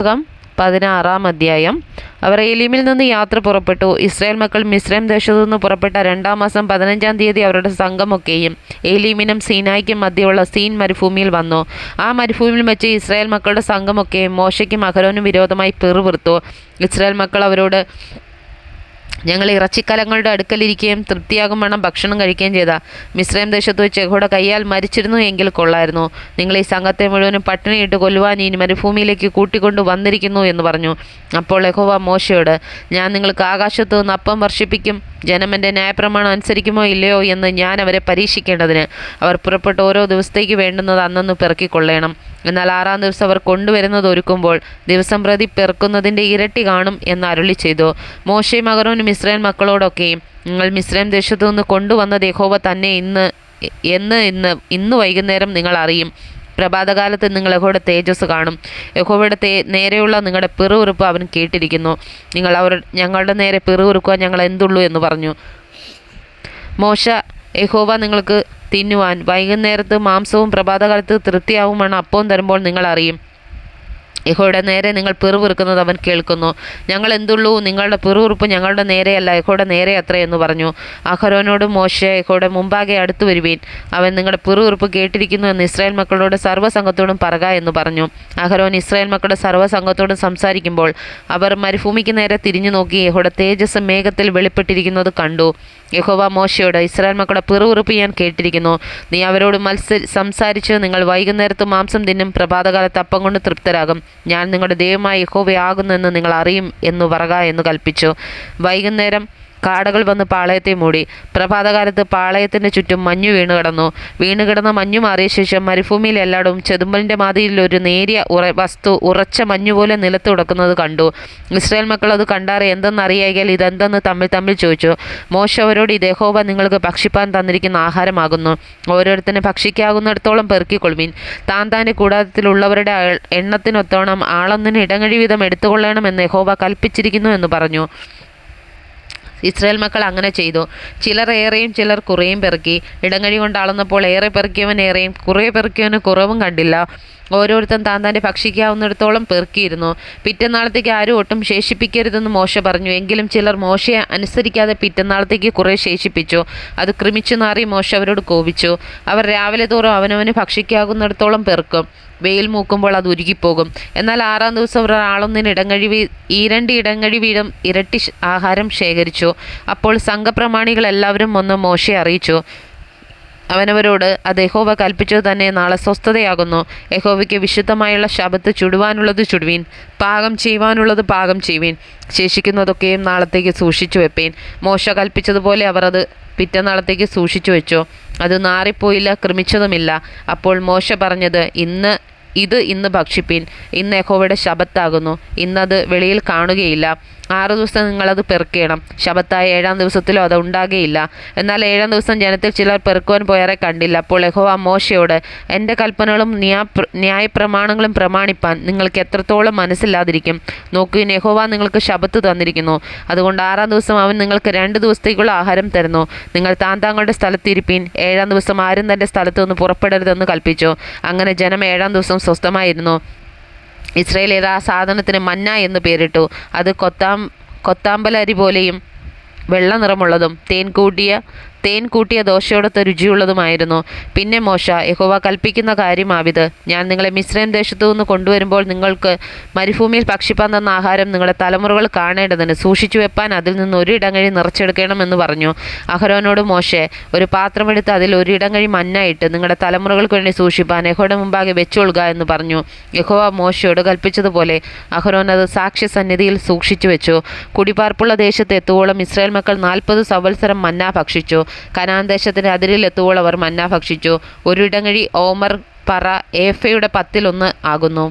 പുസ്തകം 16-ാം അധ്യായം. അവർ ഏലീമിൽ നിന്ന് യാത്ര പുറപ്പെട്ടു. ഇസ്രായേൽ മക്കൾ മിസ്രൈം ദേശത്തു നിന്ന് പുറപ്പെട്ട 2-ാം മാസം 15-ാം തീയതി അവരുടെ സംഘമൊക്കെയും ഏലീമിനും സീനായ്ക്കും മധ്യയുള്ള സീൻ മരുഭൂമിയിൽ വന്നു. ആ മരുഭൂമിയിൽ വെച്ച് ഇസ്രായേൽ മക്കളുടെ സംഘമൊക്കെയും മോശയ്ക്കും അഹരോനും വിരോധമായി പിറുപിറുത്തു. ഇസ്രായേൽ മക്കൾ അവരോട്, ഞങ്ങൾ ഇറച്ചിക്കലങ്ങളുടെ അടുക്കലിരിക്കുകയും തൃപ്തിയാകും വണ്ണം ഭക്ഷണം കഴിക്കുകയും ചെയ്ത മിസ്രൈം ദേശത്ത് വെച്ച് യഹോവയുടെ കയ്യാൽ മരിച്ചിരുന്നു എങ്കിൽ കൊള്ളായിരുന്നു. നിങ്ങൾ ഈ സംഘത്തെ മുഴുവനും പട്ടിണിയിട്ട് കൊല്ലുവാൻ ഈ മരുഭൂമിയിലേക്ക് കൂട്ടിക്കൊണ്ടു വന്നിരിക്കുന്നു എന്ന് പറഞ്ഞു. അപ്പോൾ യഹോവ മോശയോട്, ഞാൻ നിങ്ങൾക്ക് ആകാശത്തു നിന്ന് അപ്പം വർഷിപ്പിക്കും. ജനം എൻ്റെ ന്യായപ്രമാണം അനുസരിക്കുമോ ഇല്ലയോ എന്ന് ഞാൻ അവരെ പരീക്ഷിക്കേണ്ടതിന് അവർ പുറപ്പെട്ട് ഓരോ ദിവസത്തേക്ക് വേണ്ടുന്നത് അന്നന്ന് പെറുക്കിക്കൊള്ളണം. എന്നാൽ 6-ാം ദിവസം അവർ കൊണ്ടുവരുന്നത് ഒരുക്കുമ്പോൾ ദിവസം പ്രതി പെറുക്കുന്നതിൻ്റെ ഇരട്ടി കാണും എന്ന് അരുളി ചെയ്തു. മോശയും അഹരോനും ഇസ്രായേൽ മക്കളോടൊക്കെയും, നിങ്ങൾ മിസ്രൈം ദേശത്തു നിന്ന് കൊണ്ടുവന്നത് യഹോവ തന്നെ ഇന്ന് വൈകുന്നേരം നിങ്ങൾ അറിയും. പ്രഭാതകാലത്ത് നിങ്ങൾ യഹോവയുടെ തേജസ് കാണും. യഹോവയുടെ നേരെയുള്ള നിങ്ങളുടെ പിറുപിറുപ്പ് അവൻ കേട്ടിരിക്കുന്നു. നിങ്ങൾ ഞങ്ങളുടെ നേരെ പിറുപിറുക്കുവാൻ ഞങ്ങൾ എന്തുള്ളൂ എന്ന് പറഞ്ഞു. മോശ, യഹോവ നിങ്ങൾക്ക് തിന്നുവാൻ വൈകുന്നേരത്ത് മാംസവും പ്രഭാതകാലത്ത് തൃപ്തിയാവുമാണ് അപ്പവും തരുമ്പോൾ നിങ്ങൾ അറിയും. യഹോവയുടെ നേരെ നിങ്ങൾ പിറുപിറുക്കുന്നത് അവൻ കേൾക്കുന്നു. ഞങ്ങൾ എന്തുള്ളൂ, നിങ്ങളുടെ പിറുപിറുപ്പ് ഞങ്ങളുടെ നേരെയല്ല, യഹോവയുടെ നേരെ അത്ര എന്ന് പറഞ്ഞു. അഹരോനോട് മോശ, യഹോവയുടെ മുമ്പാകെ അടുത്തു വരുവീൻ, അവൻ നിങ്ങളുടെ പിറുപിറുപ്പ് കേട്ടിരിക്കുന്നു എന്ന് ഇസ്രായേൽ മക്കളോട് സർവ്വസംഘത്തോടും പറക എന്ന് പറഞ്ഞു. അഹരോൻ ഇസ്രായേൽ മക്കളുടെ സർവ്വസംഘത്തോടും സംസാരിക്കുമ്പോൾ അവർ മരുഭൂമിക്ക് നേരെ തിരിഞ്ഞു നോക്കി യഹോവയുടെ തേജസ് മേഘത്തിൽ വെളിപ്പെട്ടിരിക്കുന്നത് കണ്ടു. യഹോവ മോശയോട്, ഇസ്രായേൽ മക്കളുടെ പിറുപിറുപ്പ് ഞാൻ കേട്ടിരിക്കുന്നു. നീ അവരോട് സംസാരിച്ച്, നിങ്ങൾ വൈകുന്നേരത്ത് മാംസം തിന്നും, പ്രഭാതകാലത്ത് അപ്പം കൊണ്ട് തൃപ്തരാകും. ഞാൻ നിങ്ങളുടെ ദൈവമായ യഹോവയാകുന്നെന്ന് നിങ്ങൾ അറിയും എന്നു പറക എന്ന് കൽപ്പിച്ചു. വൈകുന്നേരം കാടകൾ വന്ന് പാളയത്തെ മൂടി. പ്രഭാതകാലത്ത് പാളയത്തിൻ്റെ ചുറ്റും മഞ്ഞു വീണുകിടന്ന മഞ്ഞു മാറിയ ശേഷം മരുഭൂമിയിൽ എല്ലായിടവും ചെതുമ്പലിൻ്റെ മാതിരിയിൽ ഒരു നേരിയ വസ്തു ഉറച്ച മഞ്ഞുപോലെ നിലത്ത് ഉടക്കുന്നത് കണ്ടു. ഇസ്രായേൽ മക്കൾ അത് കണ്ടാറെ എന്തെന്നറിയാൽ ഇതെന്തെന്ന് തമ്മിൽ ചോദിച്ചു. മോശ അവരോട്, ഇത് യഹോവ നിങ്ങൾക്ക് ഭക്ഷിപ്പാൻ തന്നിരിക്കുന്ന ആഹാരമാകുന്നു. ഓരോരുത്തരും ഭക്ഷിക്കാവുന്നിടത്തോളം പെറുക്കിക്കൊള്ളുവിൻ. താൻ്റെ കൂടാരത്തിലുള്ളവരുടെ എണ്ണത്തിനൊത്തോണം ആളൊന്നിന് ഇടങ്ങഴി വീതം എടുത്തുകൊള്ളണമെന്ന് യഹോവ കൽപ്പിച്ചിരിക്കുന്നു എന്ന് പറഞ്ഞു. ഇസ്രായേൽ മക്കൾ അങ്ങനെ ചെയ്തു. ചിലർ ഏറെയും ചിലർ കുറേയും പെറുക്കി. ഇടങ്ങഴി കൊണ്ട് അളന്നപ്പോൾ ഏറെ പെറുക്കിയവൻ ഏറെയും കുറേ പെറുക്കിയവന് കുറവും കണ്ടില്ല. ഓരോരുത്തൻ താൻ്റെ ഭക്ഷിക്കാവുന്നിടത്തോളം പെറുക്കിയിരുന്നു. പിറ്റന്നാളത്തേക്ക് ആരും ഒട്ടും ശേഷിപ്പിക്കരുതെന്ന് മോശ പറഞ്ഞു. എങ്കിലും ചിലർ മോശയെ അനുസരിക്കാതെ പിറ്റന്നാളത്തേക്ക് കുറേ ശേഷിപ്പിച്ചു. അത് ക്രമിച്ചു നാറി മോശ അവരോട് കോപിച്ചു. അവർ രാവിലെ തോറും അവനവന് ഭക്ഷിക്കാവുന്നിടത്തോളം പെറുക്കും. വെയിൽ മൂക്കുമ്പോൾ അത് ഉരുകിപ്പോകും. എന്നാൽ 6-ാം ദിവസം അവർ ആളൊന്നിന് രണ്ട് ഇടങ്ങഴി വീതം ഇരട്ടി ആഹാരം ശേഖരിച്ചു. അപ്പോൾ സംഘപ്രമാണികൾ എല്ലാവരും വന്ന് മോശയെ അറിയിച്ചു. അവനവരോട്, അത് യഹോവ കൽപ്പിച്ചത് തന്നെ, നാളെ സ്വസ്ഥതയാകുന്നു. യഹോവയ്ക്ക് വിശുദ്ധമായുള്ള ശബ്ബത്ത് ചുടുവാനുള്ളത് ചുടുവീൻ, പാകം ചെയ്യുവാനുള്ളത് പാകം ചെയ്യുവീൻ, ശേഷിക്കുന്നതൊക്കെയും നാളത്തേക്ക് സൂക്ഷിച്ചു വെപ്പീൻ. മോശ കൽപ്പിച്ചതുപോലെ അവർ അത് പിറ്റന്നാളത്തേക്ക് സൂക്ഷിച്ചു വെച്ചു. അത് നാറിപ്പോയില്ല, ക്രമിച്ചതുമില്ല. അപ്പോൾ മോശ പറഞ്ഞത്, ഇന്ന് ഭക്ഷിപ്പീൻ. ഇന്ന് യഹോവയുടെ ശബ്ബത്താകുന്നു. ഇന്നത് വെളിയിൽ കാണുകയില്ല. 6 ദിവസം നിങ്ങളത് പെറുക്കണം. ശബ്ബത്തായ 7-ാം ദിവസത്തിലോ അത് ഉണ്ടാകുകയില്ല. എന്നാൽ 7-ാം ദിവസം ജനത്തിൽ ചിലർ പെറുക്കുവാൻ പോയാറെ കണ്ടില്ല. അപ്പോൾ യഹോവ മോശയോട്, എൻ്റെ കൽപ്പനകളും ന്യായപ്രമാണങ്ങളും പ്രമാണിപ്പാൻ നിങ്ങൾക്ക് എത്രത്തോളം മനസ്സില്ലാതിരിക്കും. നോക്കുവിൻ, യഹോവ നിങ്ങൾക്ക് ശബ്ബത്ത് തന്നിരിക്കുന്നു. അതുകൊണ്ട് 6-ാം ദിവസം അവൻ നിങ്ങൾക്ക് 2 ദിവസത്തേക്കുള്ള ആഹാരം തരുന്നു. നിങ്ങൾ താങ്കളുടെ സ്ഥലത്തിരിപ്പീൻ. 7-ാം ദിവസം ആരും തൻ്റെ സ്ഥലത്ത് നിന്ന് പുറപ്പെടരുതെന്ന് കൽപ്പിച്ചു. അങ്ങനെ ജനം 7-ാം ദിവസം സ്വസ്ഥമായിരുന്നു. ഇസ്രായേലിയർ ആ സാധനത്തിന് മന്ന എന്ന് പേരിട്ടു. അത് കൊത്താമ്പലരി പോലെയും വെള്ള നിറമുള്ളതും തേൻ കൂട്ടിയ ദോശയോടൊത്ത് രുചിയുള്ളതുമായിരുന്നു. പിന്നെ മോശ, യഹോവ കൽപ്പിക്കുന്ന കാര്യമാവിത്, ഞാൻ നിങ്ങളെ മിസ്രൈം ദേശത്തു നിന്ന് കൊണ്ടുവരുമ്പോൾ നിങ്ങൾക്ക് മരുഭൂമിയിൽ ഭക്ഷിപ്പാൻ തന്ന ആഹാരം നിങ്ങളുടെ തലമുറകൾ കാണേണ്ടതിന് സൂക്ഷിച്ചു വെപ്പാൻ അതിൽ നിന്ന് ഒരു ഇടങ്ങഴി നിറച്ചെടുക്കണമെന്ന് പറഞ്ഞു. അഹരോനോട് മോശെ, ഒരു പാത്രമെടുത്ത് അതിൽ ഒരു ഇടങ്ങഴി മന്ന ഇട്ട് നിങ്ങളുടെ തലമുറകൾക്ക് വേണ്ടി സൂക്ഷിപ്പാൻ യഹോവയുടെ മുമ്പാകെ വെച്ചുകൊള്ളുക എന്ന് പറഞ്ഞു. യഹോവ മോശയോട് കൽപ്പിച്ചതുപോലെ അഹരോൻ അത് സാക്ഷ്യസന്നിധിയിൽ സൂക്ഷിച്ചു വെച്ചു. കുടിപാർപ്പുള്ള ദേശത്ത് എത്തുവോളം ഇസ്രായേൽ മക്കൾ 40 സംവത്സരം മന്ന ഭക്ഷിച്ചു. കനാൻ ദേശത്തിൻ്റെ അതിരിൽ എത്തുവോളം അവർ മന്ന ഭക്ഷിച്ചു. ഒരു ഇടങ്ങഴി ഓമർ പറ ഏഫയുടെ 10 ആകുന്നു.